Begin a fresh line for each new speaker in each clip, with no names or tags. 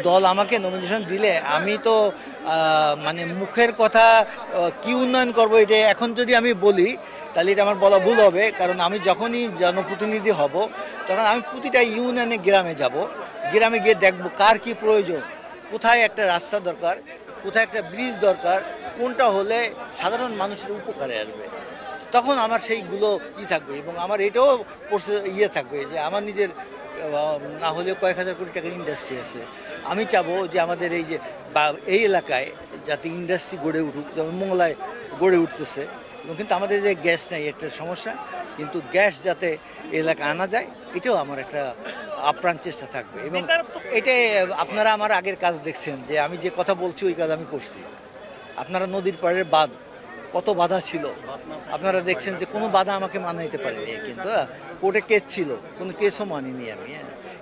দল আমাকে নমিনেশন দিলে আমি তো মানে মুখের কথা কি উন্নয়ন করব এটা এখন যদি আমি বলি তাহলে এটা আমার বলা ভুল হবে, কারণ আমি যখনই জনপ্রতিনিধি হব তখন আমি প্রতিটা ইউনিয়নে গ্রামে যাব, গ্রামে গিয়ে দেখব কার কি প্রয়োজন, কোথায় একটা রাস্তা দরকার, কোথায় একটা ব্রিজ দরকার, কোনটা হলে সাধারণ মানুষের উপকারে আসবে। তখন আমার সেইগুলো থাকবে এবং আমার এটাও থাকবে যে আমার নিজের না হলেও কয়েক হাজার কোটি টাকার ইন্ডাস্ট্রি আছে। আমি চাবো যে আমাদের এই যে এই এলাকায় যাতে ইন্ডাস্ট্রি গড়ে উঠুক, যেমন মোংলায় গড়ে উঠতেছে, এবং কিন্তু আমাদের যে গ্যাস নেই একটা সমস্যা, কিন্তু গ্যাস যাতে এলাকায় আনা যায় এটাও আমার একটা আপ্রাণ চেষ্টা থাকবে। এবং এটাই আপনারা আমার আগের কাজ দেখছেন যে আমি যে কথা বলছি ওই কাজ আমি করছি। আপনারা নদীর পাড়ের বাঁধ কত বাধা ছিল আপনারা দেখছেন যে কোনো বাধা আমাকে মানাইতে পারেনি, কিন্তু কোর্টে কেস ছিল, কোনো কেসও মানিনি আমি।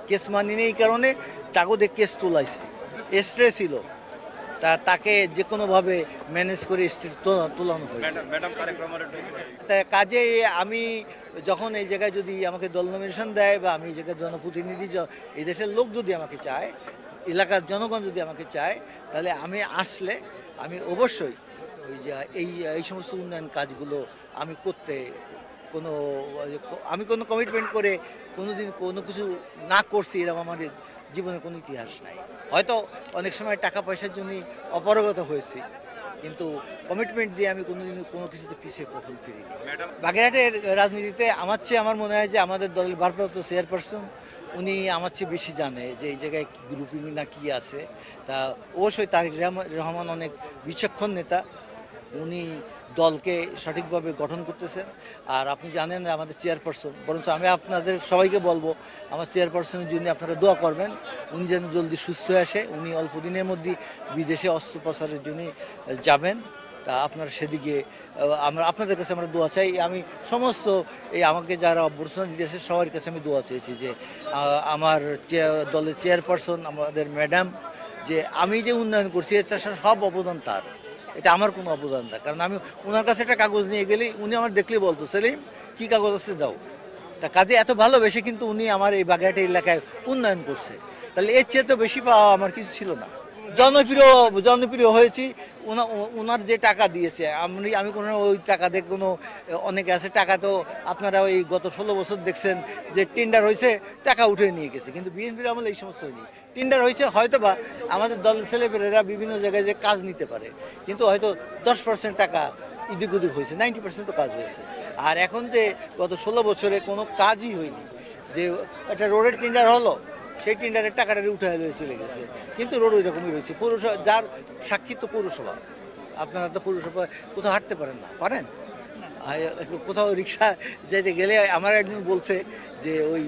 কেস মানিনি এই কারণে কাগজে কেস তোলাইছে, এস্ট্রে ছিল তাকে যে কোনোভাবে ম্যানেজ করে স্ট্রে তোলানো হয়েছে। তা কাজে আমি যখন এই জায়গায় যদি আমাকে দল নমিনেশন দেয় বা আমি এই জায়গায় জনপ্রতিনিধি এই দেশের লোক যদি আমাকে চায়, এলাকার জনগণ যদি আমাকে চায়, তাহলে আমি আসলে আমি অবশ্যই ওই যে এই সমস্ত উন্নয়ন কাজগুলো আমি করতে আমি কোনো কমিটমেন্ট করে কোনোদিন কোনো কিছু না করছি এরকম আমার জীবনে কোনো ইতিহাস নাই। হয়তো অনেক সময় টাকা পয়সার জন্যই অপারগতা হয়েছি, কিন্তু কমিটমেন্ট দিয়ে আমি কোনোদিন কোনো কিছুতে পিছিয়ে কখন ফিরিনি। বাগেরহাটের রাজনীতিতে আমার মনে হয় যে আমাদের দলের ভারপ্রাপ্ত চেয়ারপারসন উনি আমার চেয়ে বেশি জানে যে এই জায়গায় গ্রুপিং না কি আছে। তা অবশ্যই তারেক রহমান অনেক বিচক্ষণ নেতা, উনি দলকে সঠিকভাবে গঠন করতেছেন। আর আপনি জানেন আমাদের চেয়ারপারসন, বরঞ্চ আমি আপনাদের সবাইকে বলবো আমার চেয়ারপারসনের জন্য আপনারা দোয়া করবেন, উনি যেন জলদি সুস্থ হয়ে আসে। উনি অল্প দিনের মধ্যে বিদেশে অস্ত্রোপচারের জন্য যাবেন, তা আপনারা সেদিকে আপনাদের কাছে আমরা দোয়া চাই। আমি সমস্ত আমাকে যারা অভ্যর্থনা দিতেছে সবার কাছে আমি দোয়া চেয়েছি যে আমার দলের চেয়ারপারসন আমাদের ম্যাডাম, যে আমি যে উন্নয়ন করছি এটা সব অবদান তার, এটা আমার কোনো অবদান না। কারণ আমি ওনার কাছে একটা কাগজ নিয়ে গেলেই উনি আমার দেখলেই বলতো, সেলিম কী কাগজ আছে দাও। তা কাজে এত ভালোবেসে কিন্তু উনি আমার এই বাগেরহাট এলাকায় উন্নয়ন করছে, তাহলে এর চেয়ে তো বেশি পাওয়া আমার কিছু ছিল না। জনপ্রিয় হয়েছি ওনার যে টাকা দিয়েছে, আমি কোনো ওই টাকা দিয়ে কোনো অনেকে আছে টাকা তো আপনারা ওই গত 16 বছর দেখছেন যে টেন্ডার হয়েছে টাকা উঠে নিয়ে গেছে, কিন্তু বিএনপির আমলে এই সমস্ত হয়নি। টেন্ডার হয়েছে হয়তো বা আমাদের দলের ছেলেপেলেরা বিভিন্ন জায়গায় যে কাজ নিতে পারে, কিন্তু হয়তো 10% টাকা ইদিক উদিক হয়েছে, 90% তো কাজ হয়েছে। আর এখন যে গত 16 বছরে কোনো কাজই হয়নি, যে একটা রোডের টেন্ডার হলো সেই টেন্ডারের টাকাটা উঠে চলে গেছে, কিন্তু রোড ওই রকমই রয়েছে। পৌরসভা যার সাক্ষী তো পৌরসভা, আপনারা তো পৌরসভা কোথাও হাঁটতে পারেন না, পারেন? কোথাও রিক্সা যাইতে গেলে আমার একজন বলছে যে ওই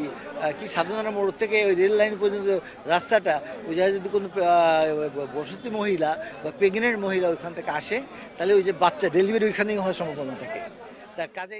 কি সাধনা মোড় থেকে ওই রেল লাইন পর্যন্ত রাস্তাটা ওই জায়গায় যদি কোনো বসতি মহিলা বা প্রেগনেন্ট মহিলা ওইখান থেকে আসে, তাহলে ওই যে বাচ্চা ডেলিভারি ওইখানেই হওয়ার সম্ভাবনা থাকে। তা কাজে